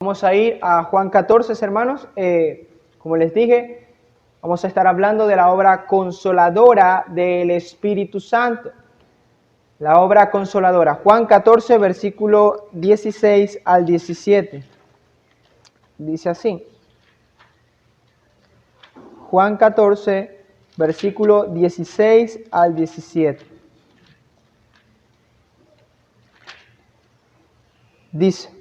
Vamos a ir a Juan 14, hermanos. Como les dije, vamos a estar hablando de la obra consoladora del Espíritu Santo. La obra consoladora. Juan 14, versículo 16 al 17. Dice así. Juan 14, versículo 16 al 17. Dice: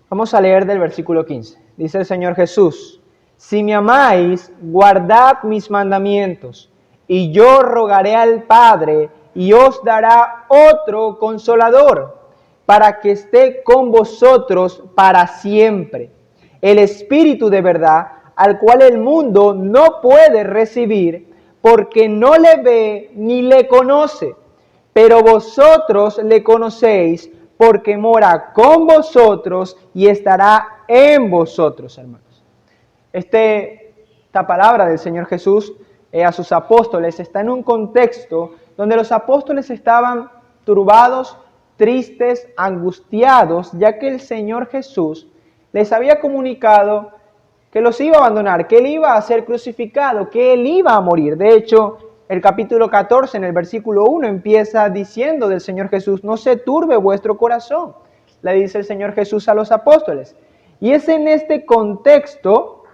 vamos a leer del versículo 15. Dice el Señor Jesús: si me amáis, guardad mis mandamientos, y yo rogaré al Padre, y os dará otro consolador, para que esté con vosotros para siempre. El Espíritu de verdad, al cual el mundo no puede recibir, porque no le ve ni le conoce, pero vosotros le conocéis, porque mora con vosotros y estará en vosotros, hermanos. Esta palabra del Señor Jesús a sus apóstoles está en un contexto donde los apóstoles estaban turbados, tristes, angustiados, ya que el Señor Jesús les había comunicado que los iba a abandonar, que Él iba a ser crucificado, que Él iba a morir. De hecho, el capítulo 14, en el versículo 1, empieza diciendo del Señor Jesús: no se turbe vuestro corazón, le dice el Señor Jesús a los apóstoles. Y es en este contexto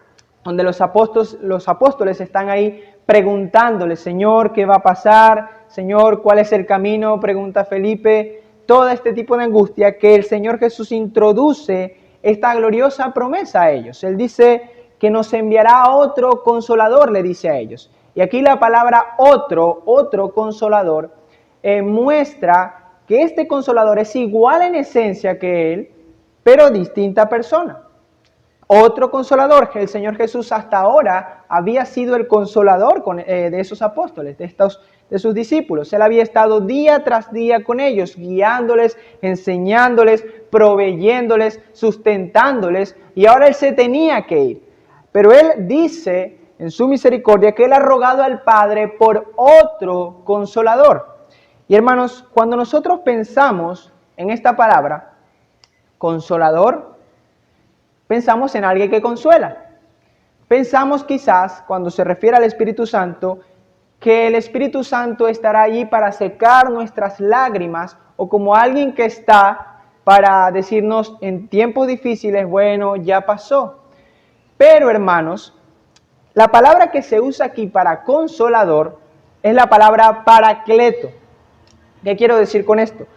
donde los apóstoles están ahí preguntándole: Señor, ¿qué va a pasar? Señor, ¿cuál es el camino? Pregunta Felipe. Todo este tipo de angustia que el Señor Jesús introduce esta gloriosa promesa a ellos. Él dice que nos enviará otro consolador, le dice a ellos. Y aquí la palabra otro consolador, muestra que este consolador es igual en esencia que Él, pero distinta persona. Otro consolador, que el Señor Jesús hasta ahora había sido el consolador de esos apóstoles, de sus discípulos. Él había estado día tras día con ellos, guiándoles, enseñándoles, proveyéndoles, sustentándoles, y ahora Él se tenía que ir. Pero Él dice en su misericordia que Él ha rogado al Padre por otro consolador. Y hermanos, cuando nosotros pensamos en esta palabra, consolador, pensamos en alguien que consuela. Pensamos quizás, cuando se refiere al Espíritu Santo, que el Espíritu Santo estará allí para secar nuestras lágrimas, o como alguien que está para decirnos en tiempos difíciles: bueno, ya pasó. Pero hermanos, la palabra que se usa aquí para consolador es la palabra paracleto. ¿Qué quiero decir con esto?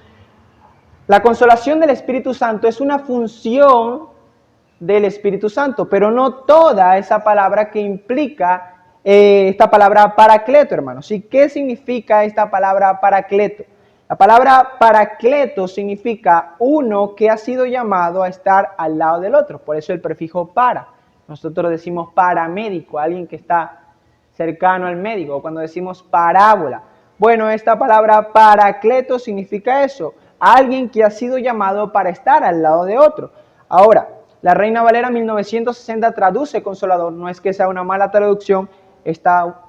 La consolación del Espíritu Santo es una función del Espíritu Santo, pero no toda esa palabra que implica esta palabra paracleto, hermanos. ¿Y qué significa esta palabra paracleto? La palabra paracleto significa uno que ha sido llamado a estar al lado del otro, por eso el prefijo para. Nosotros decimos paramédico, alguien que está cercano al médico, o cuando decimos parábola. Bueno, esta palabra paracleto significa eso, alguien que ha sido llamado para estar al lado de otro. Ahora, la Reina Valera 1960 traduce consolador, no es que sea una mala traducción, está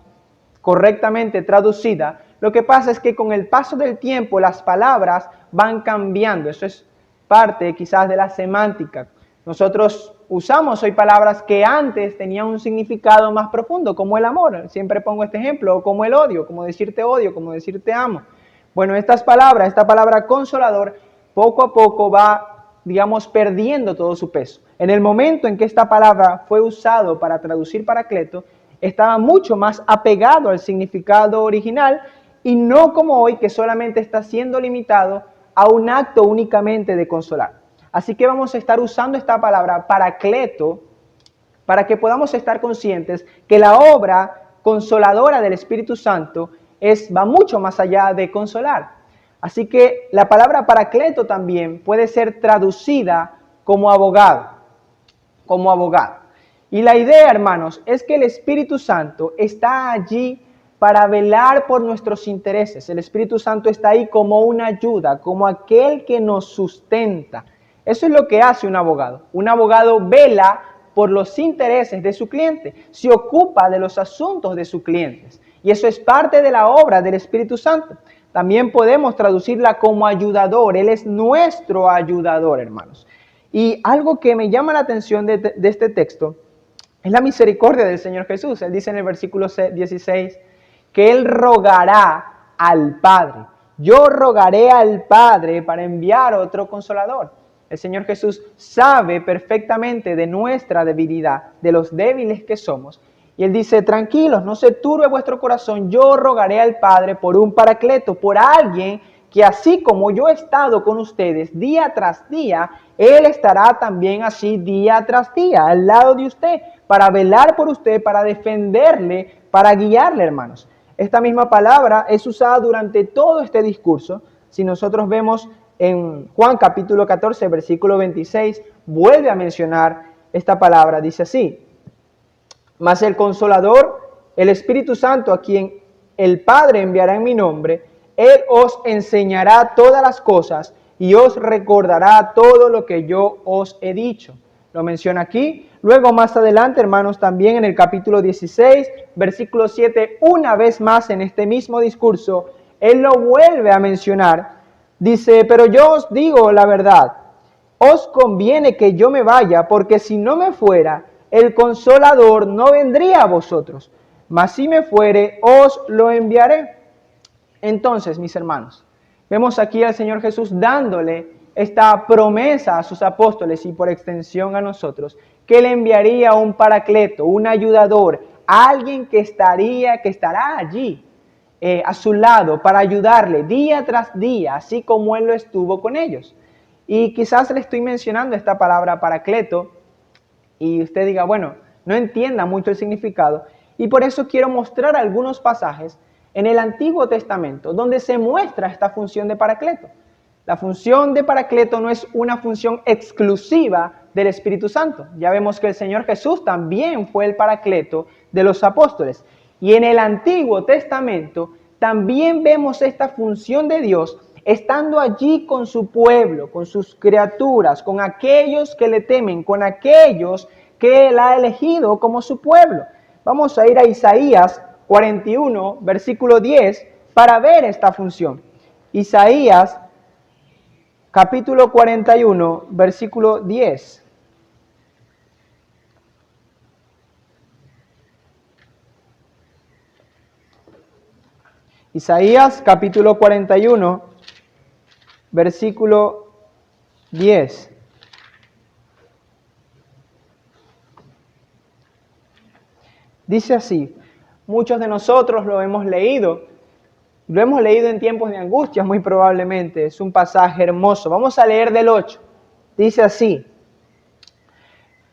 correctamente traducida. Lo que pasa es que con el paso del tiempo las palabras van cambiando, eso es parte quizás de la semántica. Nosotros usamos hoy palabras que antes tenían un significado más profundo, como el amor, siempre pongo este ejemplo, o como el odio, como decir te odio, como decir te amo. Bueno, esta palabra consolador, poco a poco va, digamos, perdiendo todo su peso. En el momento en que esta palabra fue usado para traducir paracleto, estaba mucho más apegado al significado original y no como hoy, que solamente está siendo limitado a un acto únicamente de consolar. Así que vamos a estar usando esta palabra paracleto para que podamos estar conscientes que la obra consoladora del Espíritu Santo va mucho más allá de consolar. Así que la palabra paracleto también puede ser traducida como abogado. Y la idea, hermanos, es que el Espíritu Santo está allí para velar por nuestros intereses. El Espíritu Santo está ahí como una ayuda, como aquel que nos sustenta. Eso es lo que hace un abogado. Un abogado vela por los intereses de su cliente, se ocupa de los asuntos de sus clientes. Y eso es parte de la obra del Espíritu Santo. También podemos traducirla como ayudador. Él es nuestro ayudador, hermanos. Y algo que me llama la atención de este texto es la misericordia del Señor Jesús. Él dice en el versículo 16 que Él rogará al Padre. Yo rogaré al Padre para enviar otro consolador. El Señor Jesús sabe perfectamente de nuestra debilidad, de los débiles que somos. Y Él dice, tranquilos, no se turbe vuestro corazón, yo rogaré al Padre por un paracleto, por alguien que así como yo he estado con ustedes día tras día, Él estará también así día tras día, al lado de usted, para velar por usted, para defenderle, para guiarle, hermanos. Esta misma palabra es usada durante todo este discurso. Si nosotros vemos en Juan capítulo 14, versículo 26, vuelve a mencionar esta palabra, dice así: mas el Consolador, el Espíritu Santo, a quien el Padre enviará en mi nombre, Él os enseñará todas las cosas y os recordará todo lo que yo os he dicho. Lo menciona aquí. Luego más adelante, hermanos, también en el capítulo 16, versículo 7, una vez más en este mismo discurso, Él lo vuelve a mencionar. Dice, pero yo os digo la verdad, os conviene que yo me vaya, porque si no me fuera, el Consolador no vendría a vosotros, mas si me fuere, os lo enviaré. Entonces, mis hermanos, vemos aquí al Señor Jesús dándole esta promesa a sus apóstoles y por extensión a nosotros, que Él enviaría un paracleto, un ayudador, alguien que estará allí a su lado para ayudarle día tras día, así como Él lo estuvo con ellos. Y quizás le estoy mencionando esta palabra paracleto y usted diga, bueno, no entienda mucho el significado, y por eso quiero mostrar algunos pasajes en el Antiguo Testamento donde se muestra esta función de paracleto. La función de paracleto no es una función exclusiva del Espíritu Santo. Ya vemos que el Señor Jesús también fue el paracleto de los apóstoles. Y en el Antiguo Testamento también vemos esta función de Dios estando allí con su pueblo, con sus criaturas, con aquellos que le temen, con aquellos que Él ha elegido como su pueblo. Vamos a ir a Isaías 41, versículo 10, para ver esta función. Isaías capítulo 41, versículo 10. Isaías capítulo 41, versículo 10. Dice así, muchos de nosotros lo hemos leído en tiempos de angustia muy probablemente, es un pasaje hermoso. Vamos a leer del 8, dice así: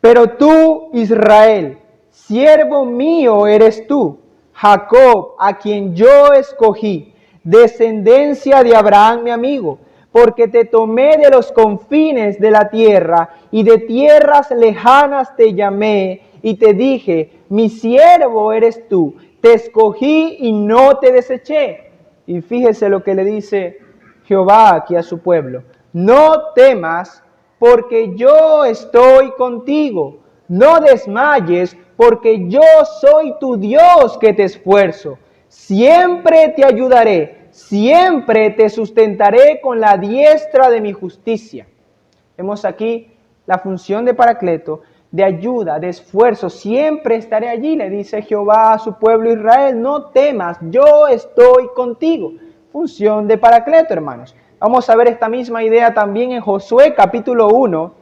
pero tú, Israel, siervo mío eres tú, Jacob, a quien yo escogí, descendencia de Abraham mi amigo, porque te tomé de los confines de la tierra y de tierras lejanas te llamé y te dije, mi siervo eres tú, te escogí y no te deseché. Y fíjese lo que le dice Jehová aquí a su pueblo: no temas, porque yo estoy contigo. No desmayes, porque yo soy tu Dios que te esfuerzo. Siempre te ayudaré, siempre te sustentaré con la diestra de mi justicia. Vemos aquí la función de paracleto, de ayuda, de esfuerzo. Siempre estaré allí, le dice Jehová a su pueblo Israel. No temas, yo estoy contigo. Función de paracleto, hermanos. Vamos a ver esta misma idea también en Josué capítulo 1.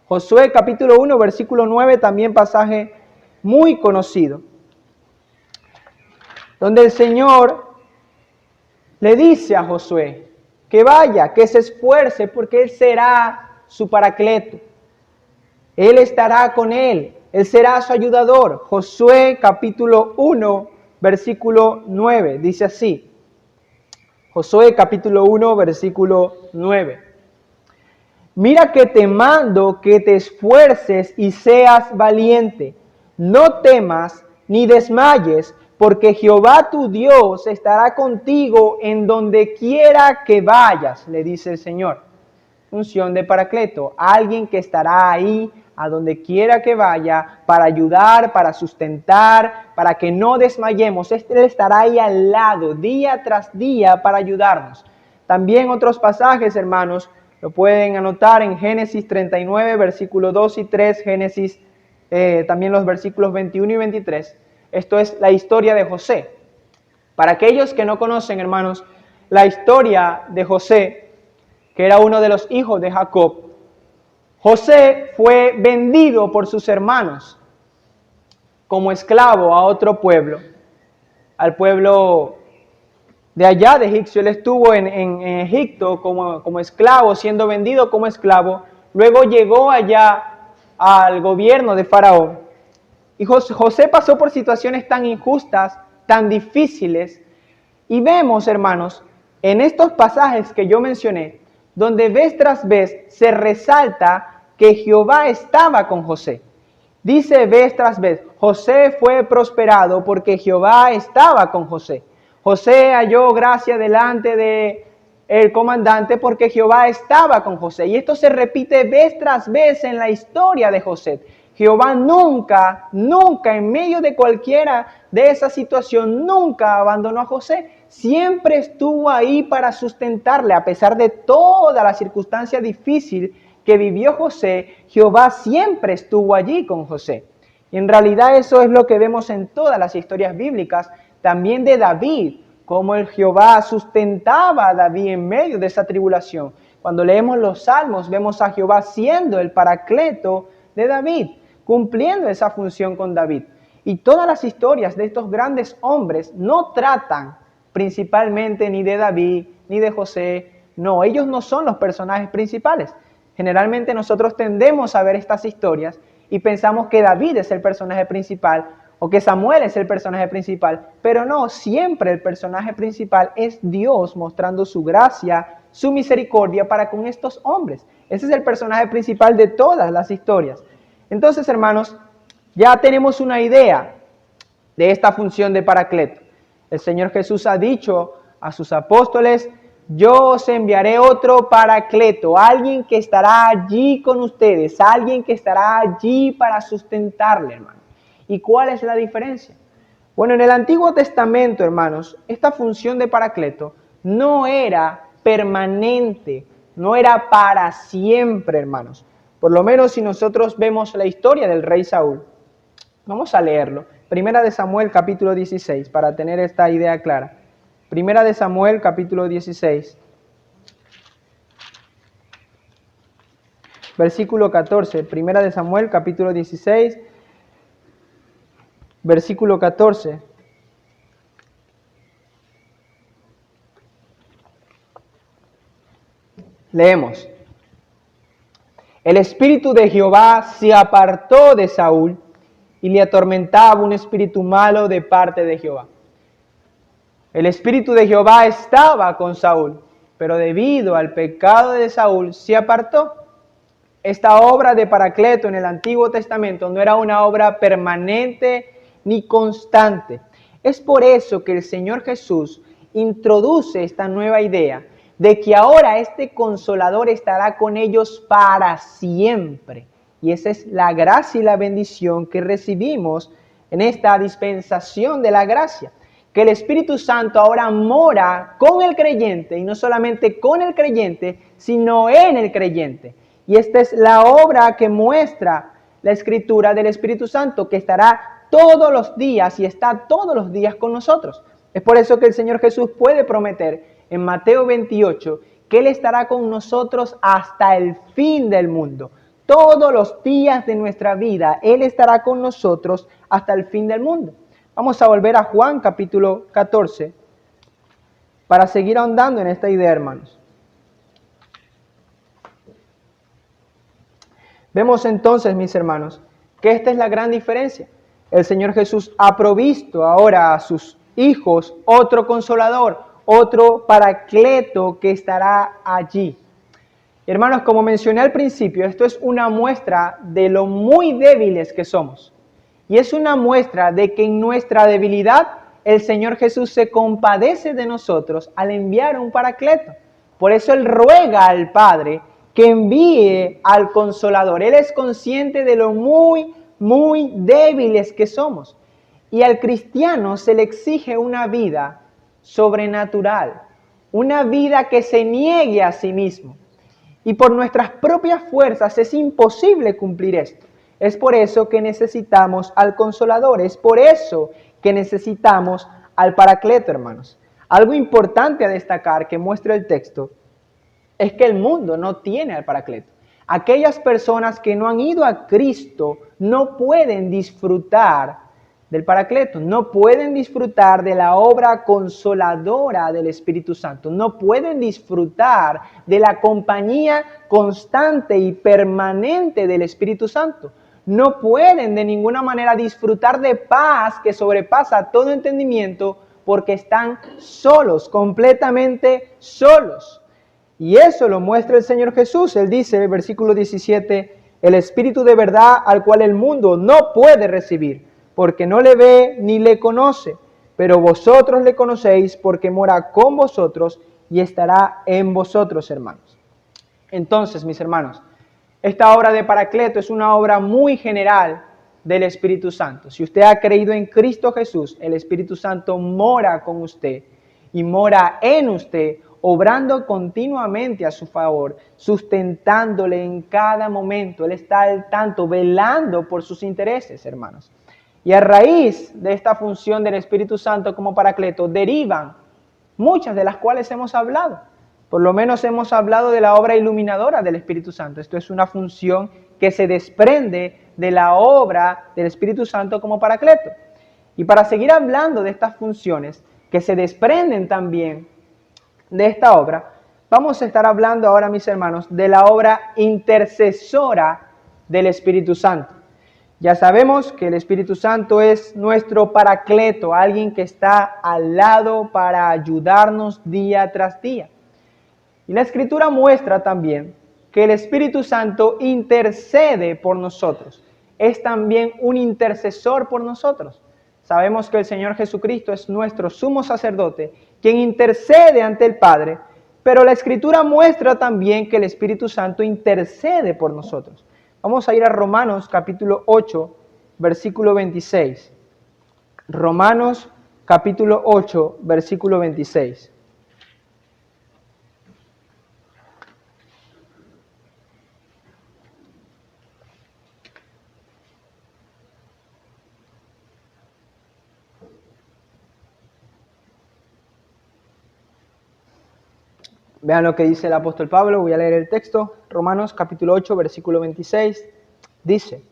Josué capítulo 1, versículo 9, también pasaje muy conocido, donde el Señor le dice a Josué que vaya, que se esfuerce, porque Él será su paracleto. Él estará con él, Él será su ayudador. Josué capítulo 1, versículo 9, dice así. Josué capítulo 1, versículo 9. Mira que te mando que te esfuerces y seas valiente. No temas ni desmayes, porque Jehová tu Dios estará contigo en donde quiera que vayas, le dice el Señor. Función de paracleto, alguien que estará ahí a donde quiera que vaya, para ayudar, para sustentar, para que no desmayemos. Él estará ahí al lado, día tras día, para ayudarnos. También otros pasajes, hermanos, lo pueden anotar en Génesis 39, versículos 2 y 3, Génesis, también los versículos 21 y 23. Esto es la historia de José. Para aquellos que no conocen, hermanos, la historia de José, que era uno de los hijos de Jacob, José fue vendido por sus hermanos como esclavo a otro pueblo, al pueblo de allá de Egipto. Él estuvo en Egipto como esclavo, siendo vendido como esclavo. Luego llegó allá al gobierno de Faraón. Y José pasó por situaciones tan injustas, tan difíciles. Y vemos, hermanos, en estos pasajes que yo mencioné, donde vez tras vez se resalta que Jehová estaba con José. Dice vez tras vez, José fue prosperado porque Jehová estaba con José. José halló gracia delante de el comandante porque Jehová estaba con José. Y esto se repite vez tras vez en la historia de José. Jehová nunca en medio de cualquiera de esa situación, nunca abandonó a José. Siempre estuvo ahí para sustentarle, a pesar de toda la circunstancia difícil que vivió José. Jehová siempre estuvo allí con José. Y en realidad eso es lo que vemos en todas las historias bíblicas, también de David, como el Jehová sustentaba a David en medio de esa tribulación. Cuando leemos los Salmos, vemos a Jehová siendo el paracleto de David, cumpliendo esa función con David. Y todas las historias de estos grandes hombres no tratan principalmente ni de David, ni de José. No, ellos no son los personajes principales. Generalmente nosotros tendemos a ver estas historias y pensamos que David es el personaje principal o que Samuel es el personaje principal, pero no, siempre el personaje principal es Dios mostrando su gracia, su misericordia para con estos hombres. Ese es el personaje principal de todas las historias. Entonces, hermanos, ya tenemos una idea de esta función de paracleto. El Señor Jesús ha dicho a sus apóstoles: yo os enviaré otro paracleto, alguien que estará allí con ustedes, alguien que estará allí para sustentarle, hermano. ¿Y cuál es la diferencia? Bueno, en el Antiguo Testamento, hermanos, esta función de paracleto no era permanente, no era para siempre, hermanos. Por lo menos si nosotros vemos la historia del rey Saúl, vamos a leerlo. Primera de Samuel, capítulo 16, para tener esta idea clara. Primera de Samuel, capítulo 16, versículo 14. Primera de Samuel, capítulo 16, versículo 14. Leemos. El espíritu de Jehová se apartó de Saúl y le atormentaba un espíritu malo de parte de Jehová. El espíritu de Jehová estaba con Saúl, pero debido al pecado de Saúl se apartó. Esta obra de paracleto en el Antiguo Testamento no era una obra permanente ni constante. Es por eso que el Señor Jesús introduce esta nueva idea de que ahora este Consolador estará con ellos para siempre. Y esa es la gracia y la bendición que recibimos en esta dispensación de la gracia. Que el Espíritu Santo ahora mora con el creyente, y no solamente con el creyente, sino en el creyente. Y esta es la obra que muestra la Escritura del Espíritu Santo, que estará todos los días y está todos los días con nosotros. Es por eso que el Señor Jesús puede prometer en Mateo 28 que Él estará con nosotros hasta el fin del mundo. Todos los días de nuestra vida Él estará con nosotros hasta el fin del mundo. Vamos a volver a Juan capítulo 14 para seguir ahondando en esta idea, hermanos. Vemos entonces, mis hermanos, que esta es la gran diferencia. El Señor Jesús ha provisto ahora a sus hijos otro consolador, otro paracleto que estará allí. Hermanos, como mencioné al principio, esto es una muestra de lo muy débiles que somos. Y es una muestra de que en nuestra debilidad el Señor Jesús se compadece de nosotros al enviar un paracleto. Por eso Él ruega al Padre que envíe al Consolador. Él es consciente de lo muy débiles que somos. Y al cristiano se le exige una vida sobrenatural, una vida que se niegue a sí mismo. Y por nuestras propias fuerzas es imposible cumplir esto. Es por eso que necesitamos al Consolador, es por eso que necesitamos al Paracleto, hermanos. Algo importante a destacar que muestra el texto es que el mundo no tiene al Paracleto. Aquellas personas que no han ido a Cristo no pueden disfrutar del Paracleto, no pueden disfrutar de la obra consoladora del Espíritu Santo, no pueden disfrutar de la compañía constante y permanente del Espíritu Santo. No pueden de ninguna manera disfrutar de paz que sobrepasa todo entendimiento porque están solos, completamente solos. Y eso lo muestra el Señor Jesús. Él dice en el versículo 17, el Espíritu de verdad al cual el mundo no puede recibir, porque no le ve ni le conoce, pero vosotros le conocéis porque mora con vosotros y estará en vosotros, hermanos. Entonces, mis hermanos, esta obra de Paracleto es una obra muy general del Espíritu Santo. Si usted ha creído en Cristo Jesús, el Espíritu Santo mora con usted y mora en usted, obrando continuamente a su favor, sustentándole en cada momento. Él está al tanto, velando por sus intereses, hermanos. Y a raíz de esta función del Espíritu Santo como Paracleto, derivan muchas de las cuales hemos hablado. Por lo menos hemos hablado de la obra iluminadora del Espíritu Santo. Esto es una función que se desprende de la obra del Espíritu Santo como Paracleto. Y para seguir hablando de estas funciones que se desprenden también de esta obra, vamos a estar hablando ahora, mis hermanos, de la obra intercesora del Espíritu Santo. Ya sabemos que el Espíritu Santo es nuestro Paracleto, alguien que está al lado para ayudarnos día tras día. Y la Escritura muestra también que el Espíritu Santo intercede por nosotros. Es también un intercesor por nosotros. Sabemos que el Señor Jesucristo es nuestro sumo sacerdote, quien intercede ante el Padre, pero la Escritura muestra también que el Espíritu Santo intercede por nosotros. Vamos a ir a Romanos capítulo 8, versículo 26. Romanos capítulo 8, versículo 26. Vean lo que dice el apóstol Pablo, voy a leer el texto. Romanos capítulo 8, versículo 26, dice: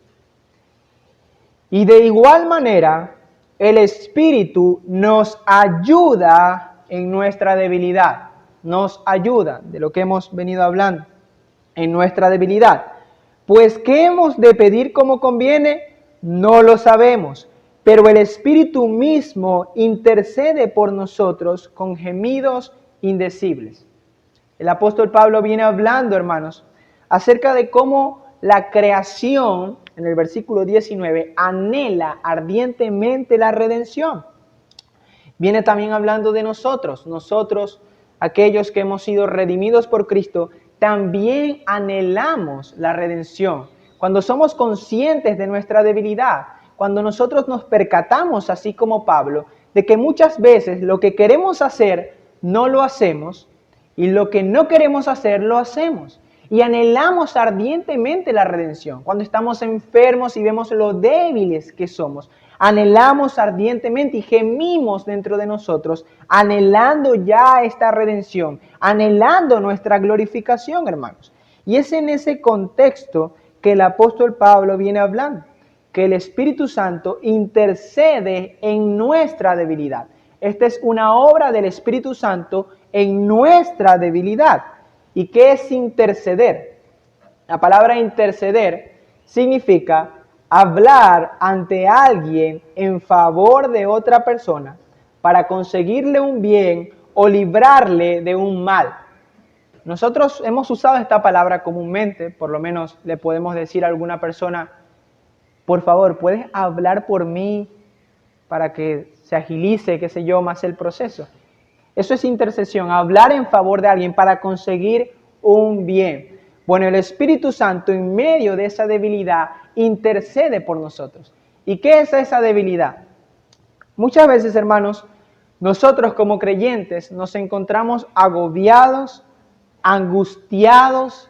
y de igual manera, el Espíritu nos ayuda en nuestra debilidad. Nos ayuda, de lo que hemos venido hablando, en nuestra debilidad. Pues, ¿qué hemos de pedir como conviene? No lo sabemos. Pero el Espíritu mismo intercede por nosotros con gemidos indecibles. El apóstol Pablo viene hablando, hermanos, acerca de cómo la creación, en el versículo 19, anhela ardientemente la redención. Viene también hablando de nosotros, aquellos que hemos sido redimidos por Cristo, también anhelamos la redención. Cuando somos conscientes de nuestra debilidad, cuando nosotros nos percatamos, así como Pablo, de que muchas veces lo que queremos hacer no lo hacemos, y lo que no queremos hacer, lo hacemos. Y anhelamos ardientemente la redención. Cuando estamos enfermos y vemos lo débiles que somos, anhelamos ardientemente y gemimos dentro de nosotros, anhelando ya esta redención, anhelando nuestra glorificación, hermanos. Y es en ese contexto que el apóstol Pablo viene hablando, que el Espíritu Santo intercede en nuestra debilidad. Esta es una obra del Espíritu Santo en nuestra debilidad. ¿Y qué es interceder? La palabra interceder significa hablar ante alguien en favor de otra persona para conseguirle un bien o librarle de un mal. Nosotros hemos usado esta palabra comúnmente, por lo menos le podemos decir a alguna persona: por favor, ¿puedes hablar por mí para que se agilice, qué sé yo, más el proceso? Eso es intercesión, hablar en favor de alguien para conseguir un bien. Bueno, el Espíritu Santo en medio de esa debilidad intercede por nosotros. ¿Y qué es esa debilidad? Muchas veces, hermanos, nosotros como creyentes nos encontramos agobiados, angustiados,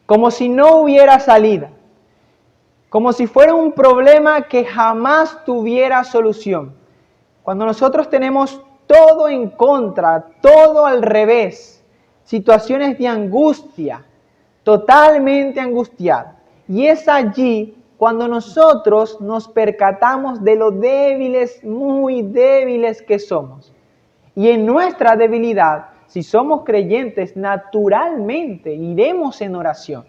como si no hubiera salida, como si fuera un problema que jamás tuviera solución. Cuando nosotros tenemos todo en contra, todo al revés, situaciones de angustia, totalmente angustiados. Y es allí cuando nosotros nos percatamos de lo débiles, muy débiles que somos. Y en nuestra debilidad, si somos creyentes, naturalmente iremos en oración,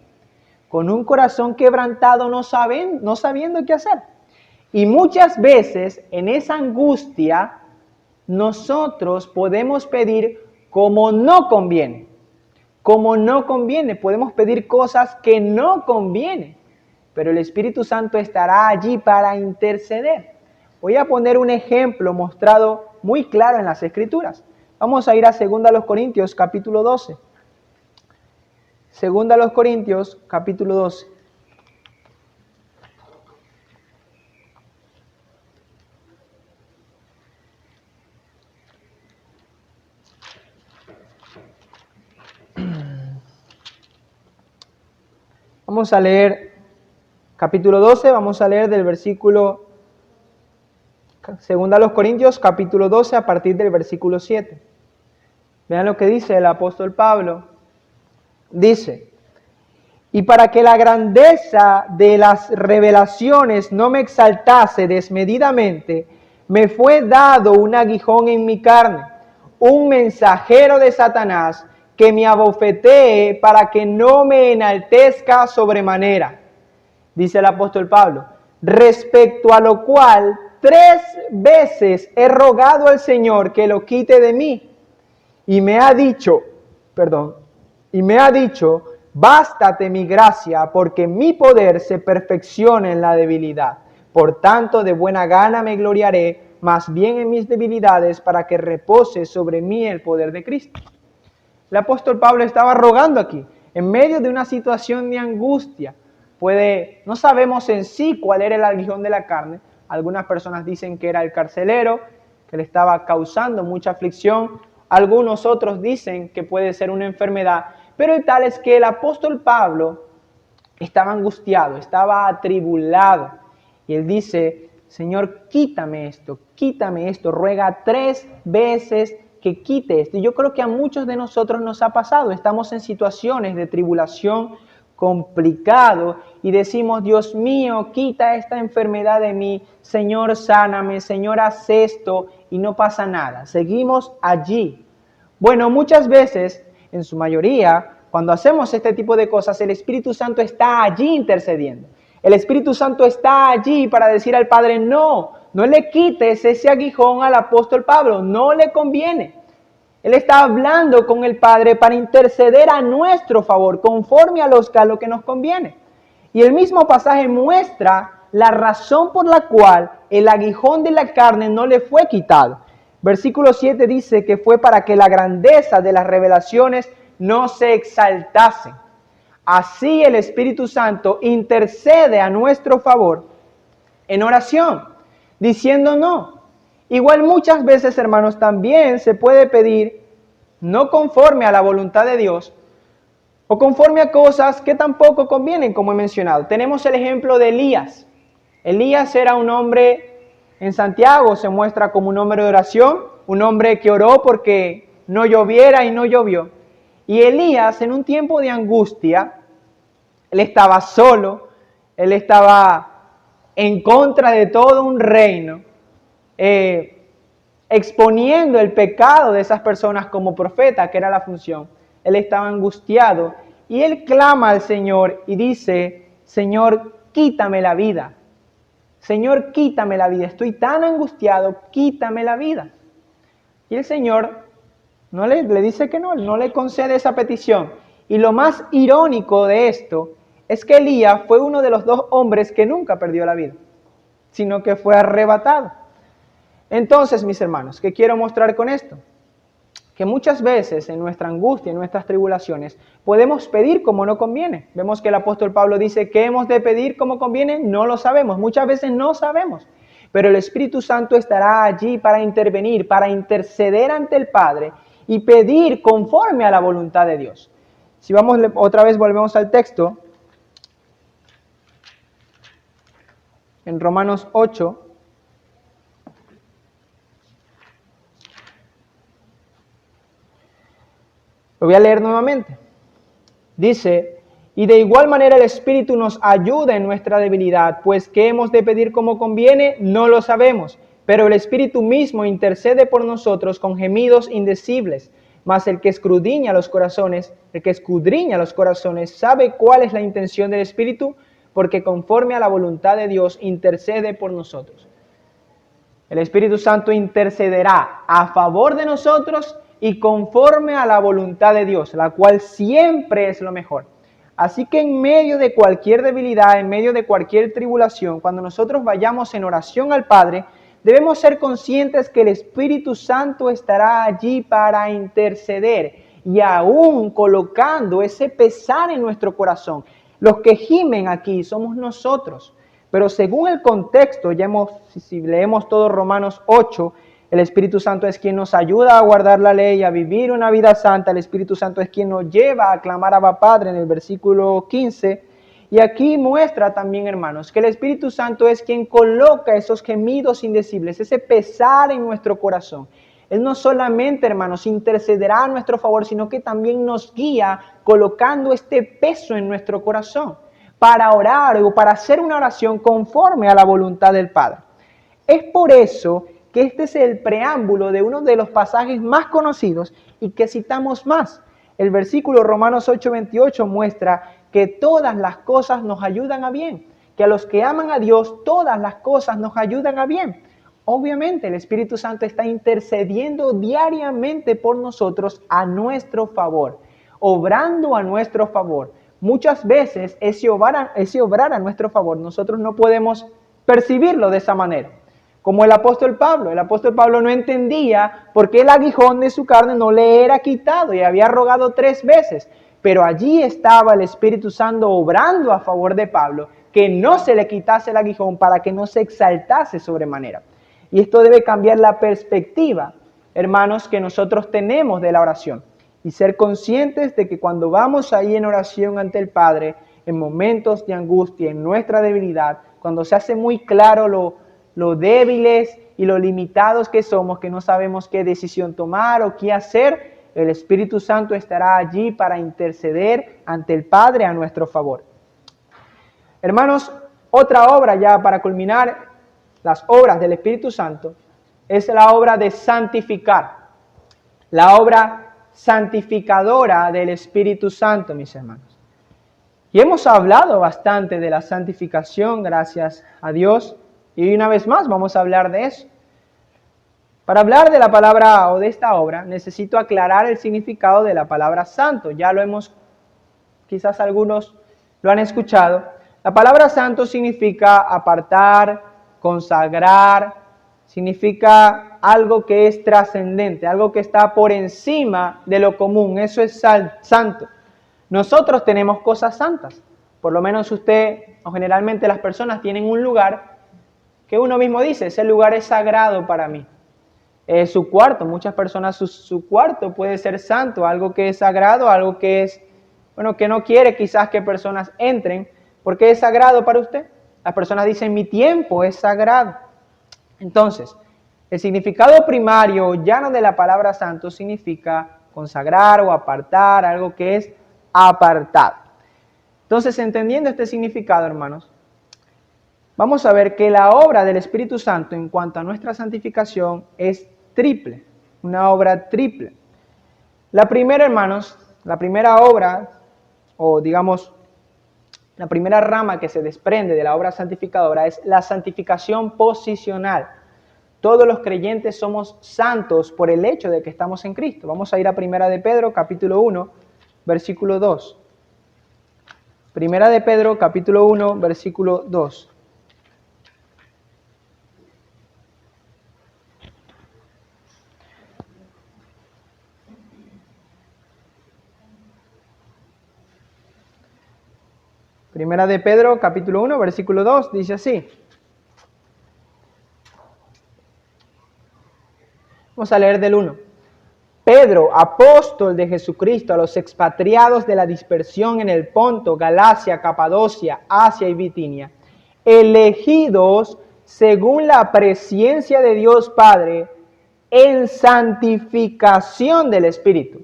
con un corazón quebrantado, no sabiendo qué hacer. Y muchas veces en esa angustia, nosotros podemos pedir como no conviene. Como no conviene, podemos pedir cosas que no convienen, pero el Espíritu Santo estará allí para interceder. Voy a poner un ejemplo mostrado muy claro en las Escrituras. Vamos a ir a 2 Corintios capítulo 12. 2 Corintios capítulo 12. Vamos a leer capítulo 12, vamos a leer del versículo, 2 Corintios capítulo 12 a partir del versículo 7. Vean lo que dice el apóstol Pablo. Dice: y para que la grandeza de las revelaciones no me exaltase desmedidamente, me fue dado un aguijón en mi carne, un mensajero de Satanás, que me abofetee para que no me enaltezca sobremanera. Dice el apóstol Pablo, respecto a lo cual 3 veces he rogado al Señor que lo quite de mí. Y me ha dicho, bástate mi gracia, porque mi poder se perfecciona en la debilidad. Por tanto, de buena gana me gloriaré, más bien en mis debilidades, para que repose sobre mí el poder de Cristo. El apóstol Pablo estaba rogando aquí, en medio de una situación de angustia. No sabemos en sí cuál era el aguijón de la carne. Algunas personas dicen que era el carcelero, que le estaba causando mucha aflicción. Algunos otros dicen que puede ser una enfermedad. Pero el tal es que el apóstol Pablo estaba angustiado, estaba atribulado. Y él dice, Señor, quítame esto. Ruega 3 veces que quite esto. Y yo creo que a muchos de nosotros nos ha pasado. Estamos en situaciones de tribulación complicado y decimos, Dios mío, quita esta enfermedad de mí. Señor, sáname. Señor, haz esto. Y no pasa nada. Seguimos allí. Bueno, muchas veces, en su mayoría, cuando hacemos este tipo de cosas, el Espíritu Santo está allí intercediendo. El Espíritu Santo está allí para decir al Padre, no le quites ese aguijón al apóstol Pablo, no le conviene. Él está hablando con el Padre para interceder a nuestro favor, conforme a lo que nos conviene. Y el mismo pasaje muestra la razón por la cual el aguijón de la carne no le fue quitado. Versículo 7 dice que fue para que la grandeza de las revelaciones no se exaltase. Así el Espíritu Santo intercede a nuestro favor en oración, diciendo no. Igual muchas veces, hermanos, también se puede pedir no conforme a la voluntad de Dios o conforme a cosas que tampoco convienen, como he mencionado. Tenemos el ejemplo de Elías. Elías era un hombre, en Santiago se muestra como un hombre de oración, un hombre que oró porque no lloviera y no llovió. Y Elías, en un tiempo de angustia, él estaba solo, él estaba en contra de todo un reino, exponiendo el pecado de esas personas como profeta, que era la función. Él estaba angustiado y él clama al Señor y dice, Señor, quítame la vida. Señor, quítame la vida. Estoy tan angustiado, quítame la vida. Y el Señor le dice que no le concede esa petición. Y lo más irónico de esto es que Elías fue uno de los 2 hombres que nunca perdió la vida, sino que fue arrebatado. Entonces, mis hermanos, ¿qué quiero mostrar con esto? que muchas veces en nuestra angustia, en nuestras tribulaciones, podemos pedir como no conviene. Vemos que el apóstol Pablo dice que hemos de pedir como conviene, no lo sabemos. Muchas veces no sabemos, pero el Espíritu Santo estará allí para intervenir, para interceder ante el Padre y pedir conforme a la voluntad de Dios. Si vamos otra vez, volvemos al texto, en Romanos 8, lo voy a leer nuevamente. Dice, y de igual manera el Espíritu nos ayuda en nuestra debilidad, pues ¿qué hemos de pedir como conviene? No lo sabemos, pero el Espíritu mismo intercede por nosotros con gemidos indecibles. Mas el que escudriña los corazones, sabe cuál es la intención del Espíritu, porque conforme a la voluntad de Dios intercede por nosotros. El Espíritu Santo intercederá a favor de nosotros y conforme a la voluntad de Dios, la cual siempre es lo mejor. Así que en medio de cualquier debilidad, en medio de cualquier tribulación, cuando nosotros vayamos en oración al Padre, debemos ser conscientes que el Espíritu Santo estará allí para interceder y aún colocando ese pesar en nuestro corazón. Los que gimen aquí somos nosotros. Pero según el contexto, si leemos todo Romanos 8, el Espíritu Santo es quien nos ayuda a guardar la ley, a vivir una vida santa. El Espíritu Santo es quien nos lleva a clamar a Abba Padre en el versículo 15. Y aquí muestra también, hermanos, que el Espíritu Santo es quien coloca esos gemidos indecibles, ese pesar en nuestro corazón. Él no solamente, hermanos, intercederá a nuestro favor, sino que también nos guía colocando este peso en nuestro corazón para orar o para hacer una oración conforme a la voluntad del Padre. Es por eso que este es el preámbulo de uno de los pasajes más conocidos y que citamos más. El versículo Romanos 8:28 muestra que todas las cosas nos ayudan a bien, que a los que aman a Dios todas las cosas nos ayudan a bien. Obviamente el Espíritu Santo está intercediendo diariamente por nosotros a nuestro favor, obrando a nuestro favor. Muchas veces ese obrar a nuestro favor nosotros no podemos percibirlo de esa manera. Como el apóstol Pablo no entendía por qué el aguijón de su carne no le era quitado y había rogado 3 veces. Pero allí estaba el Espíritu Santo obrando a favor de Pablo, que no se le quitase el aguijón para que no se exaltase sobremanera. Y esto debe cambiar la perspectiva, hermanos, que nosotros tenemos de la oración. Y ser conscientes de que cuando vamos ahí en oración ante el Padre, en momentos de angustia, en nuestra debilidad, cuando se hace muy claro lo débiles y lo limitados que somos, que no sabemos qué decisión tomar o qué hacer, el Espíritu Santo estará allí para interceder ante el Padre a nuestro favor. Hermanos, otra obra ya para culminar las obras del Espíritu Santo es la obra de santificar, la obra santificadora del Espíritu Santo, mis hermanos. Y hemos hablado bastante de la santificación, gracias a Dios. Y una vez más vamos a hablar de eso. Para hablar de la palabra o de esta obra, necesito aclarar el significado de la palabra santo. Ya lo quizás algunos lo han escuchado. La palabra santo significa apartar, consagrar, significa algo que es trascendente, algo que está por encima de lo común. Eso es santo. Nosotros tenemos cosas santas. Por lo menos usted, o generalmente las personas, tienen un lugar que uno mismo dice, ese lugar es sagrado para mí. Su cuarto, muchas personas su cuarto puede ser santo, algo que es sagrado, algo que es, que no quiere quizás que personas entren, porque es sagrado para usted. Las personas dicen, mi tiempo es sagrado. Entonces, el significado primario, llano de la palabra santo, significa consagrar o apartar, algo que es apartado. Entonces, entendiendo este significado, hermanos, vamos a ver que la obra del Espíritu Santo en cuanto a nuestra santificación es triple, una obra triple. La primera, hermanos, la primera obra, o digamos, la primera rama que se desprende de la obra santificadora es la santificación posicional. Todos los creyentes somos santos por el hecho de que estamos en Cristo. Vamos a ir a Primera de Pedro, capítulo 1, versículo 2. Primera de Pedro, capítulo 1, versículo 2. Primera de Pedro, capítulo 1, versículo 2, dice así. Vamos a leer del 1. Pedro, apóstol de Jesucristo, a los expatriados de la dispersión en el Ponto, Galacia, Capadocia, Asia y Bitinia, elegidos según la presciencia de Dios Padre, en santificación del Espíritu,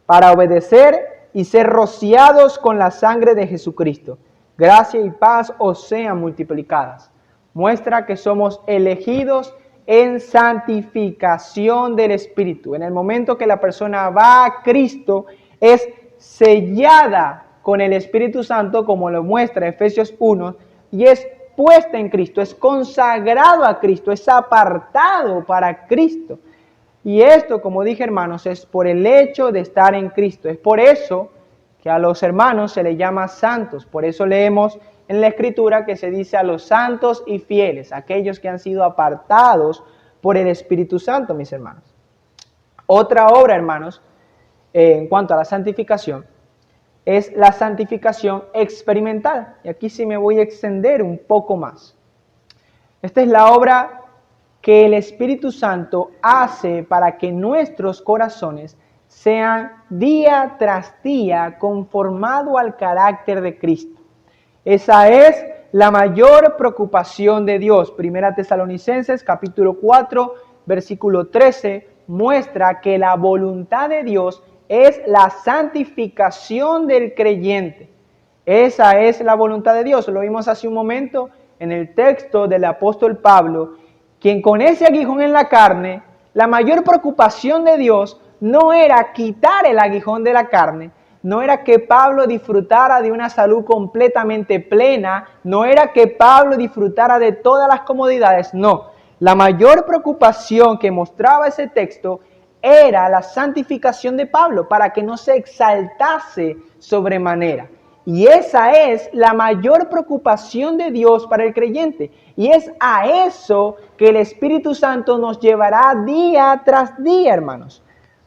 para obedecer y ser rociados con la sangre de Jesucristo. Gracia y paz os sean multiplicadas. Muestra que somos elegidos en santificación del Espíritu. En el momento que la persona va a Cristo, es sellada con el Espíritu Santo, como lo muestra Efesios 1, y es puesta en Cristo, es consagrado a Cristo, es apartado para Cristo. Y esto, como dije, hermanos, es por el hecho de estar en Cristo. Es por eso que a los hermanos se les llama santos. Por eso leemos en la Escritura que se dice a los santos y fieles, aquellos que han sido apartados por el Espíritu Santo, mis hermanos. Otra obra, hermanos, en cuanto a la santificación, es la santificación experimental. Y aquí sí me voy a extender un poco más. Esta es la obra que el Espíritu Santo hace para que nuestros corazones sean día tras día conformados al carácter de Cristo. Esa es la mayor preocupación de Dios. Primera Tesalonicenses capítulo 4, versículo 13, muestra que la voluntad de Dios es la santificación del creyente. Esa es la voluntad de Dios. Lo vimos hace un momento en el texto del apóstol Pablo, quien con ese aguijón en la carne, la mayor preocupación de Dios no era quitar el aguijón de la carne, no era que Pablo disfrutara de una salud completamente plena, no era que Pablo disfrutara de todas las comodidades, no. La mayor preocupación que mostraba ese texto era la santificación de Pablo, para que no se exaltase sobremanera. Y esa es la mayor preocupación de Dios para el creyente. Y es a eso que el Espíritu Santo nos llevará día tras día, hermanos.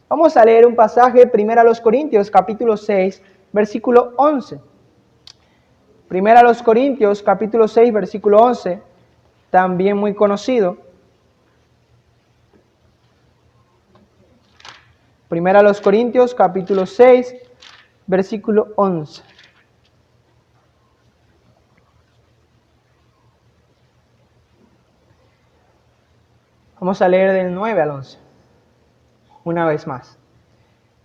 Vamos a leer un pasaje, 1 Corintios, capítulo 6, versículo 11. 1 Corintios, capítulo 6, versículo 11, también muy conocido. 1 Corintios, capítulo 6, versículo 11. Vamos a leer del 9 al 11. Una vez más.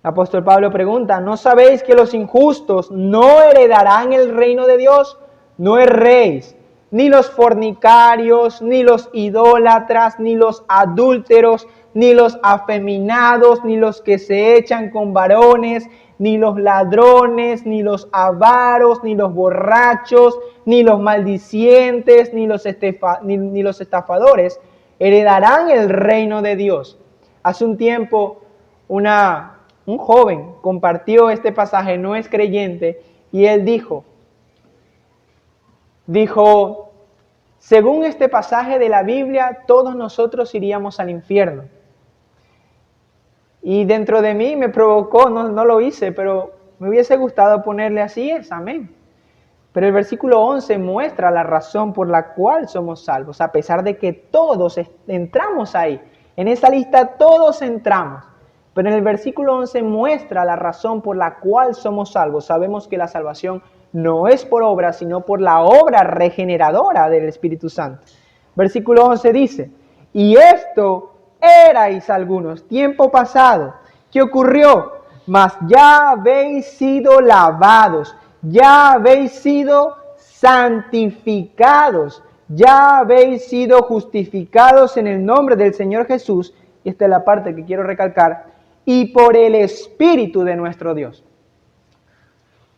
El apóstol Pablo pregunta, ¿no sabéis que los injustos no heredarán el reino de Dios? No erréis, ni los fornicarios, ni los idólatras, ni los adúlteros, ni los afeminados, ni los que se echan con varones, ni los ladrones, ni los avaros, ni los borrachos, ni los maldicientes, ni los estafadores heredarán el reino de Dios. Hace un tiempo un joven compartió este pasaje, no es creyente, y él dijo, según este pasaje de la Biblia, todos nosotros iríamos al infierno. Y dentro de mí me provocó, no lo hice, pero me hubiese gustado ponerle así es, amén. Pero el versículo 11 muestra la razón por la cual somos salvos, a pesar de que todos entramos ahí. En esa lista todos entramos. Pero en el versículo 11 muestra la razón por la cual somos salvos. Sabemos que la salvación no es por obra, sino por la obra regeneradora del Espíritu Santo. Versículo 11 dice, y esto erais algunos, tiempo pasado. ¿Qué ocurrió? Mas ya habéis sido lavados, ya habéis sido santificados, ya habéis sido justificados en el nombre del Señor Jesús. Y esta es la parte que quiero recalcar. Y por el Espíritu de nuestro Dios.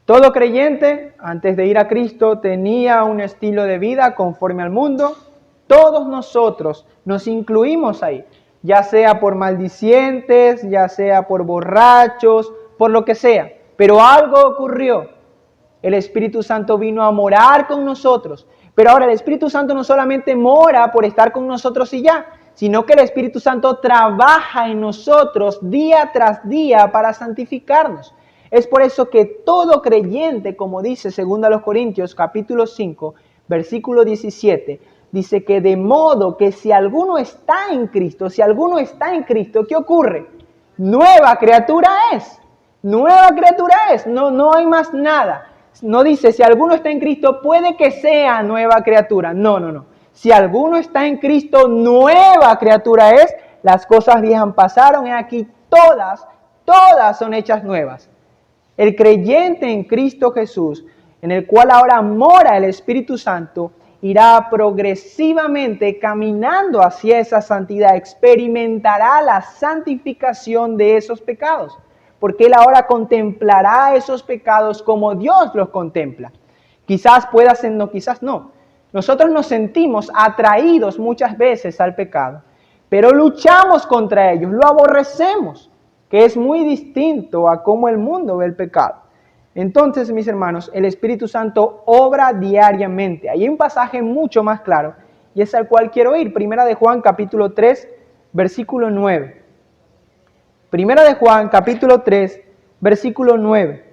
Todo creyente, antes de ir a Cristo, tenía un estilo de vida conforme al mundo. Todos nosotros nos incluimos ahí, ya sea por maldicientes, ya sea por borrachos, por lo que sea. Pero algo ocurrió. El Espíritu Santo vino a morar con nosotros. Pero ahora el Espíritu Santo no solamente mora por estar con nosotros y ya, sino que el Espíritu Santo trabaja en nosotros día tras día para santificarnos. Es por eso que todo creyente, como dice 2 Corintios capítulo 5, versículo 17, dice que de modo que si alguno está en Cristo, ¿qué ocurre? Nueva criatura es. Nueva criatura es. No hay más nada. No dice, si alguno está en Cristo, puede que sea nueva criatura. No. Si alguno está en Cristo, nueva criatura es. Las cosas viejas pasaron y aquí todas son hechas nuevas. El creyente en Cristo Jesús, en el cual ahora mora el Espíritu Santo, irá progresivamente caminando hacia esa santidad, experimentará la santificación de esos pecados, porque él ahora contemplará esos pecados como Dios los contempla. Quizás pueda ser, no, quizás no. Nosotros nos sentimos atraídos muchas veces al pecado, pero luchamos contra ellos, lo aborrecemos, que es muy distinto a cómo el mundo ve el pecado. Entonces, mis hermanos, el Espíritu Santo obra diariamente. Hay un pasaje mucho más claro, y es al cual quiero ir. Primera de Juan, capítulo 3, versículo 9. Primera de Juan, capítulo 3, versículo 9.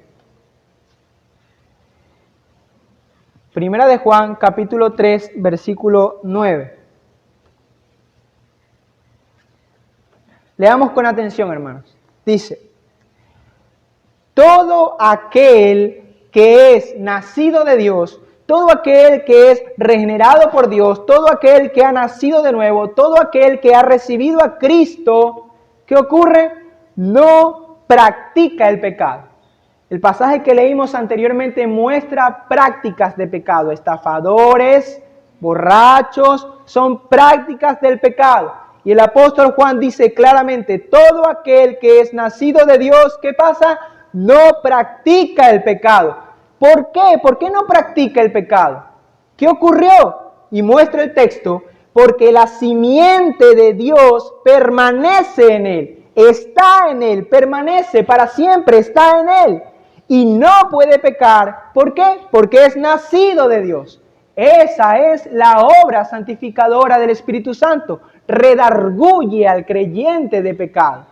Primera de Juan, capítulo 3, versículo 9. Leamos con atención, hermanos. Dice, todo aquel que es nacido de Dios, todo aquel que es regenerado por Dios, todo aquel que ha nacido de nuevo, todo aquel que ha recibido a Cristo, ¿qué ocurre? No practica el pecado. El pasaje que leímos anteriormente muestra prácticas de pecado. Estafadores, borrachos, son prácticas del pecado. Y el apóstol Juan dice claramente, todo aquel que es nacido de Dios, ¿qué pasa? No practica el pecado. ¿Por qué? ¿Por qué no practica el pecado? ¿Qué ocurrió? Y muestra el texto, porque la simiente de Dios permanece en él, está en él, permanece para siempre, está en él. Y no puede pecar. ¿Por qué? Porque es nacido de Dios. Esa es la obra santificadora del Espíritu Santo. Redarguye al creyente de pecado.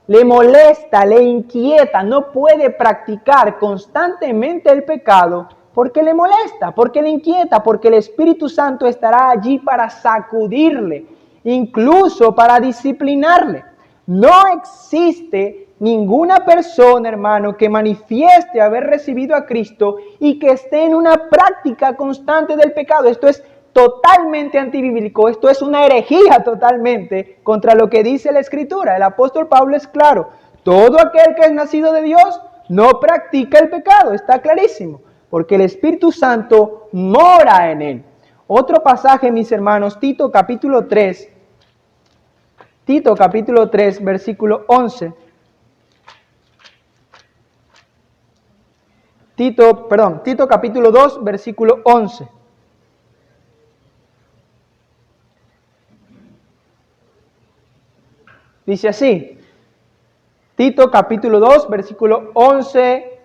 Le molesta, le inquieta, no puede practicar constantemente el pecado porque le molesta, porque le inquieta, porque el Espíritu Santo estará allí para sacudirle, incluso para disciplinarle. No existe ninguna persona, hermano, que manifieste haber recibido a Cristo y que esté en una práctica constante del pecado. Esto es totalmente antibíblico, esto es una herejía totalmente contra lo que dice la Escritura. El apóstol Pablo es claro, todo aquel que es nacido de Dios no practica el pecado, está clarísimo, porque el Espíritu Santo mora en él. Otro pasaje, mis hermanos, Tito capítulo 3, versículo 11. Tito capítulo 2, versículo 11. Dice así, Tito capítulo 2, versículo 11,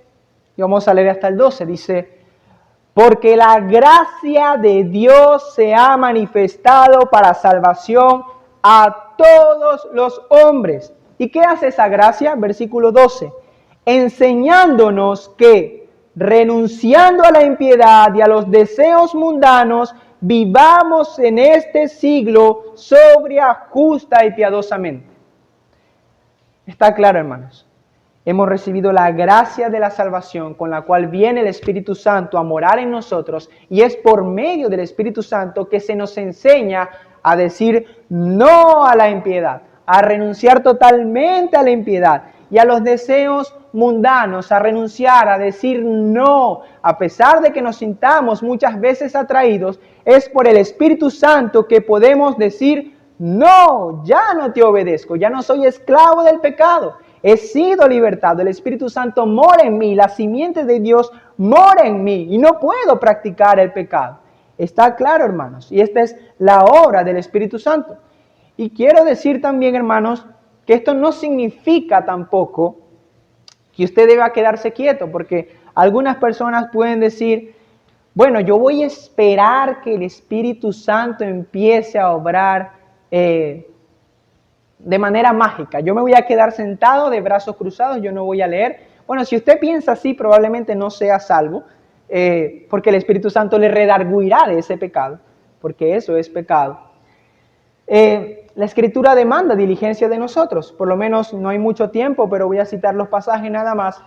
y vamos a leer hasta el 12, dice, porque la gracia de Dios se ha manifestado para salvación a todos los hombres. ¿Y qué hace esa gracia? Versículo 12, enseñándonos que, renunciando a la impiedad y a los deseos mundanos, vivamos en este siglo sobria, justa y piadosamente. Está claro, hermanos. Hemos recibido la gracia de la salvación con la cual viene el Espíritu Santo a morar en nosotros y es por medio del Espíritu Santo que se nos enseña a decir no a la impiedad, a renunciar totalmente a la impiedad y a los deseos mundanos, a renunciar, a decir no, a pesar de que nos sintamos muchas veces atraídos, es por el Espíritu Santo que podemos decir no, ya no te obedezco, ya no soy esclavo del pecado, he sido libertado, el Espíritu Santo mora en mí, la simiente de Dios mora en mí y no puedo practicar el pecado. Está claro, hermanos, y esta es la obra del Espíritu Santo. Y quiero decir también, hermanos, que esto no significa tampoco que usted deba quedarse quieto, porque algunas personas pueden decir, bueno, yo voy a esperar que el Espíritu Santo empiece a obrar de manera mágica. Yo me voy a quedar sentado de brazos cruzados, yo no voy a leer, Bueno, si usted piensa así, probablemente no sea salvo, porque el Espíritu Santo le redarguirá de ese pecado, porque eso es pecado. La Escritura demanda diligencia de nosotros, por lo menos no hay mucho tiempo, pero voy a citar los pasajes nada más.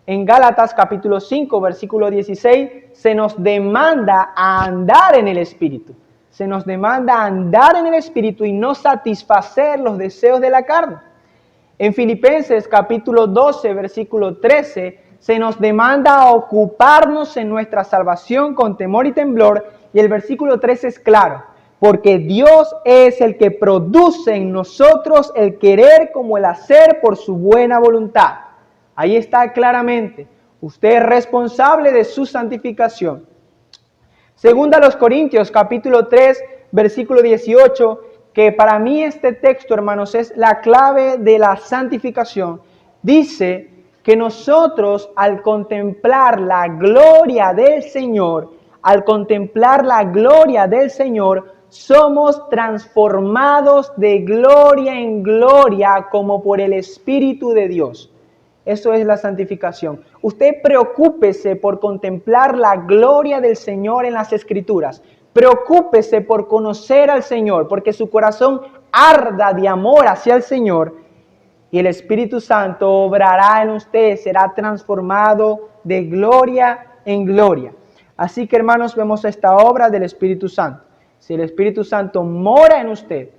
En Gálatas capítulo 5, versículo 16, se nos demanda a andar en el Espíritu. Se nos demanda a andar en el Espíritu y no satisfacer los deseos de la carne. En Filipenses capítulo 12, versículo 13, se nos demanda a ocuparnos en nuestra salvación con temor y temblor, y el versículo 13 es claro, porque Dios es el que produce en nosotros el querer como el hacer por su buena voluntad. Ahí está claramente, usted es responsable de su santificación. Segunda a los Corintios capítulo 3, versículo 18, que para mí este texto, hermanos, es la clave de la santificación. Dice que nosotros al contemplar la gloria del Señor, somos transformados de gloria en gloria como por el Espíritu de Dios. Eso es la santificación. Usted preocúpese por contemplar la gloria del Señor en las Escrituras. Preocúpese por conocer al Señor, porque su corazón arda de amor hacia el Señor y el Espíritu Santo obrará en usted, será transformado de gloria en gloria. Así que, hermanos, vemos esta obra del Espíritu Santo. Si el Espíritu Santo mora en usted,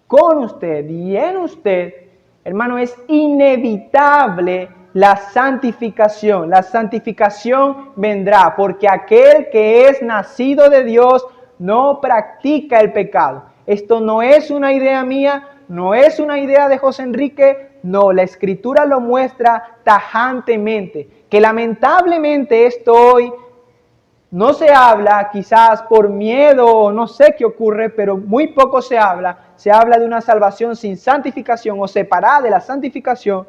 con usted y en usted, hermano, es inevitable la santificación. La santificación vendrá porque aquel que es nacido de Dios no practica el pecado. Esto no es una idea mía, no es una idea de José Enrique, no, la Escritura lo muestra tajantemente, que lamentablemente esto hoy no se habla, quizás por miedo o no sé qué ocurre, pero muy poco se habla de una salvación sin santificación o separada de la santificación.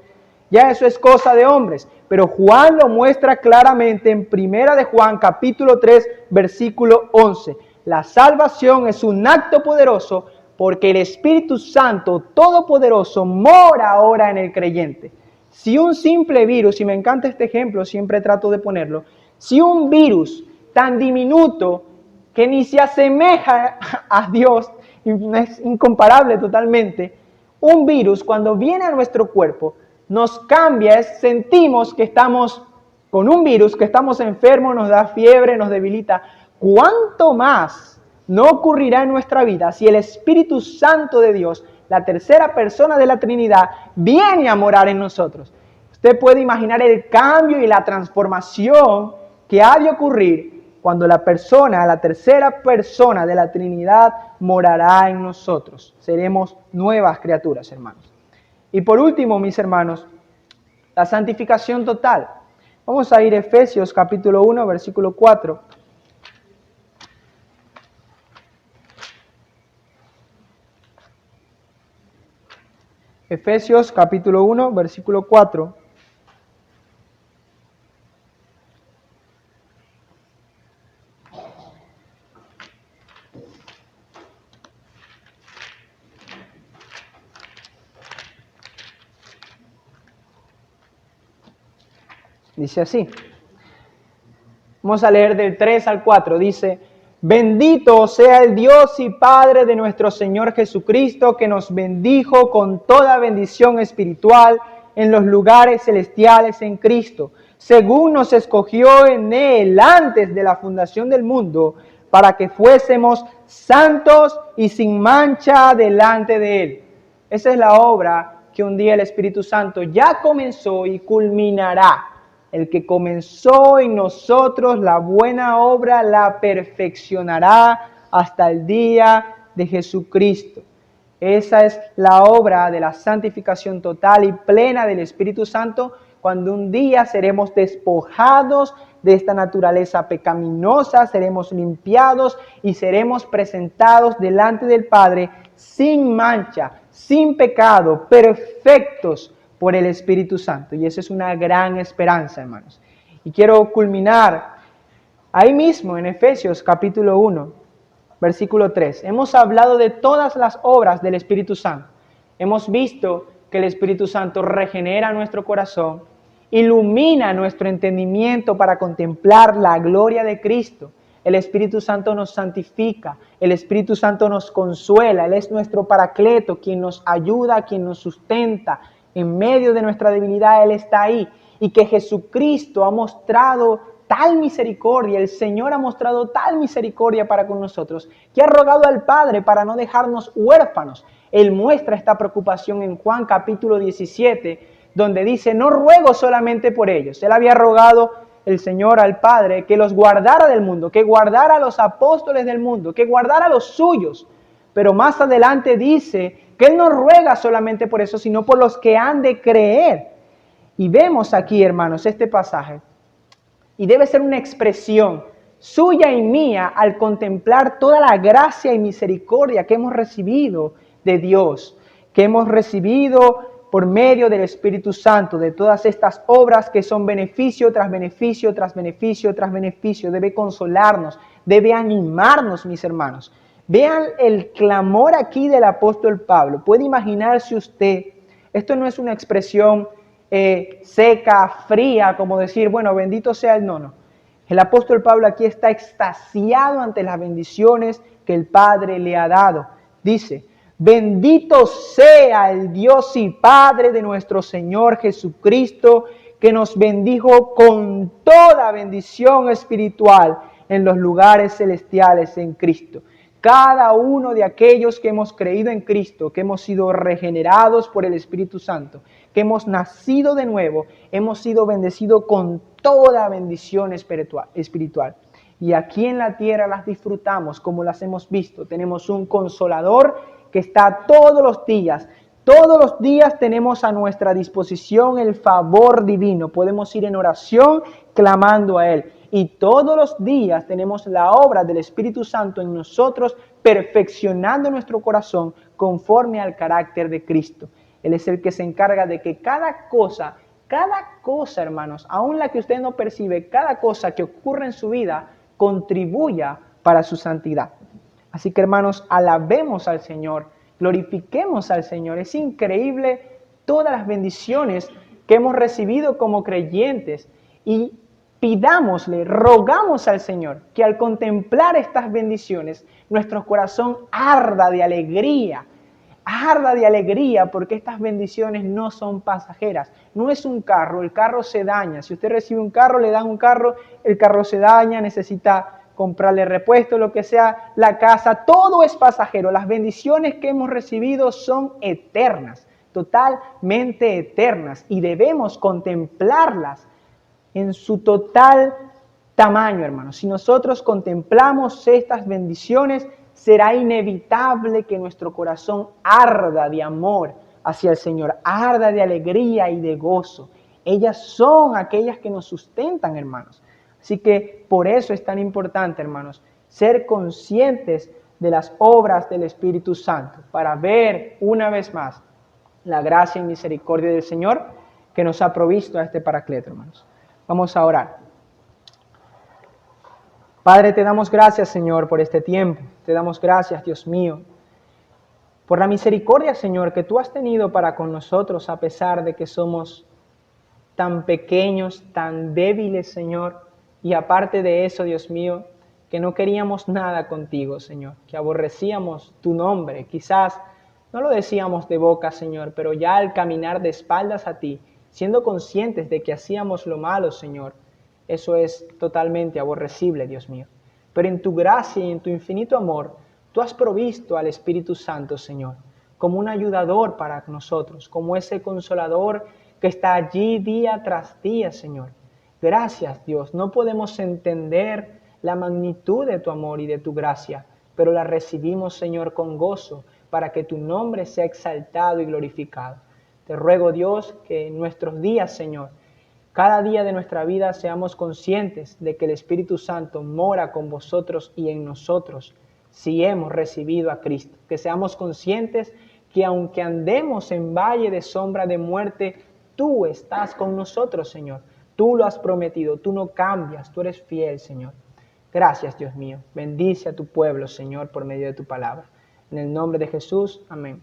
Ya eso es cosa de hombres, pero Juan lo muestra claramente en Primera de Juan capítulo 3 versículo 11. La salvación es un acto poderoso porque el Espíritu Santo Todopoderoso mora ahora en el creyente. Si un simple virus, y me encanta este ejemplo, siempre trato de ponerlo, si un virus tan diminuto que ni se asemeja a Dios, es incomparable totalmente, un virus cuando viene a nuestro cuerpo nos cambia, sentimos que estamos con un virus, que estamos enfermos, nos da fiebre, nos debilita. ¿Cuánto más no ocurrirá en nuestra vida si el Espíritu Santo de Dios, la tercera persona de la Trinidad, viene a morar en nosotros? Usted puede imaginar el cambio y la transformación que ha de ocurrir cuando la tercera persona de la Trinidad morará en nosotros. Seremos nuevas criaturas, hermanos. Y por último, mis hermanos, la santificación total. Vamos a ir a Efesios capítulo 1, versículo 4. Efesios capítulo 1, versículo 4. Dice así. Vamos a leer del 3 al 4. Dice: bendito sea el Dios y Padre de nuestro Señor Jesucristo, que nos bendijo con toda bendición espiritual en los lugares celestiales en Cristo, según nos escogió en Él antes de la fundación del mundo, para que fuésemos santos y sin mancha delante de Él. Esa es la obra que un día el Espíritu Santo ya comenzó y culminará. El que comenzó en nosotros la buena obra la perfeccionará hasta el día de Jesucristo. Esa es la obra de la santificación total y plena del Espíritu Santo, cuando un día seremos despojados de esta naturaleza pecaminosa, seremos limpiados y seremos presentados delante del Padre sin mancha, sin pecado, perfectos por el Espíritu Santo. Y esa es una gran esperanza, hermanos. Y quiero culminar ahí mismo en Efesios capítulo 1, versículo 3. Hemos hablado de todas las obras del Espíritu Santo. Hemos visto que el Espíritu Santo regenera nuestro corazón ilumina nuestro entendimiento para contemplar la gloria de Cristo. El Espíritu Santo nos santifica, el Espíritu Santo nos consuela, Él es nuestro paracleto, quien nos ayuda, quien nos sustenta. En medio de nuestra debilidad Él está ahí. Y que Jesucristo ha mostrado tal misericordia, el Señor ha mostrado tal misericordia para con nosotros, que ha rogado al Padre para no dejarnos huérfanos. Él muestra esta preocupación en Juan capítulo 17, donde dice, no ruego solamente por ellos. Él había rogado el Señor al Padre que los guardara del mundo, que guardara a los apóstoles del mundo, que guardara a los suyos. Pero más adelante dice que Él no ruega solamente por eso, sino por los que han de creer. Y vemos aquí, hermanos, este pasaje. Y debe ser una expresión suya y mía al contemplar toda la gracia y misericordia que hemos recibido de Dios, que hemos recibido por medio del Espíritu Santo, de todas estas obras que son beneficio tras beneficio, tras beneficio, tras beneficio. Debe consolarnos, debe animarnos, mis hermanos. Vean el clamor aquí del apóstol Pablo. Puede imaginarse usted, esto no es una expresión seca, fría, como decir, bueno, bendito sea el no. El apóstol Pablo aquí está extasiado ante las bendiciones que el Padre le ha dado. Dice, bendito sea el Dios y Padre de nuestro Señor Jesucristo, que nos bendijo con toda bendición espiritual en los lugares celestiales en Cristo. Cada uno de aquellos que hemos creído en Cristo, que hemos sido regenerados por el Espíritu Santo, que hemos nacido de nuevo, hemos sido bendecidos con toda bendición espiritual. Y aquí en la tierra las disfrutamos como las hemos visto. Tenemos un consolador que está todos los días. Todos los días tenemos a nuestra disposición el favor divino. Podemos ir en oración clamando a Él. Y todos los días tenemos la obra del Espíritu Santo en nosotros, perfeccionando nuestro corazón conforme al carácter de Cristo. Él es el que se encarga de que cada cosa, hermanos, aun la que usted no percibe, cada cosa que ocurre en su vida, contribuya para su santidad. Así que, hermanos, alabemos al Señor, glorifiquemos al Señor. Es increíble todas las bendiciones que hemos recibido como creyentes y pidámosle, rogamos al Señor que al contemplar estas bendiciones, nuestro corazón arda de alegría porque estas bendiciones no son pasajeras. No es un carro, el carro se daña. Si usted recibe un carro, le dan un carro, el carro se daña, necesita comprarle repuesto, lo que sea, la casa, todo es pasajero. Las bendiciones que hemos recibido son eternas, totalmente eternas, y debemos contemplarlas en su total tamaño, hermanos. Si nosotros contemplamos estas bendiciones, será inevitable que nuestro corazón arda de amor hacia el Señor, arda de alegría y de gozo. Ellas son aquellas que nos sustentan, hermanos. Así que por eso es tan importante, hermanos, ser conscientes de las obras del Espíritu Santo, para ver una vez más la gracia y misericordia del Señor que nos ha provisto a este Paracleto, hermanos. Vamos a orar. Padre, te damos gracias, Señor, por este tiempo. Te damos gracias, Dios mío, por la misericordia, Señor, que tú has tenido para con nosotros, a pesar de que somos tan pequeños, tan débiles, Señor. Y aparte de eso, Dios mío, que no queríamos nada contigo, Señor, que aborrecíamos tu nombre. Quizás no lo decíamos de boca, Señor, pero ya al caminar de espaldas a ti, siendo conscientes de que hacíamos lo malo, Señor, eso es totalmente aborrecible, Dios mío. Pero en tu gracia y en tu infinito amor, tú has provisto al Espíritu Santo, Señor, como un ayudador para nosotros, como ese consolador que está allí día tras día, Señor. Gracias, Dios. No podemos entender la magnitud de tu amor y de tu gracia, pero la recibimos, Señor, con gozo, para que tu nombre sea exaltado y glorificado. Te ruego, Dios, que en nuestros días, Señor, cada día de nuestra vida seamos conscientes de que el Espíritu Santo mora con vosotros y en nosotros si hemos recibido a Cristo. Que seamos conscientes que aunque andemos en valle de sombra de muerte, tú estás con nosotros, Señor. Tú lo has prometido, tú no cambias, tú eres fiel, Señor. Gracias, Dios mío. Bendice a tu pueblo, Señor, por medio de tu palabra. En el nombre de Jesús, amén.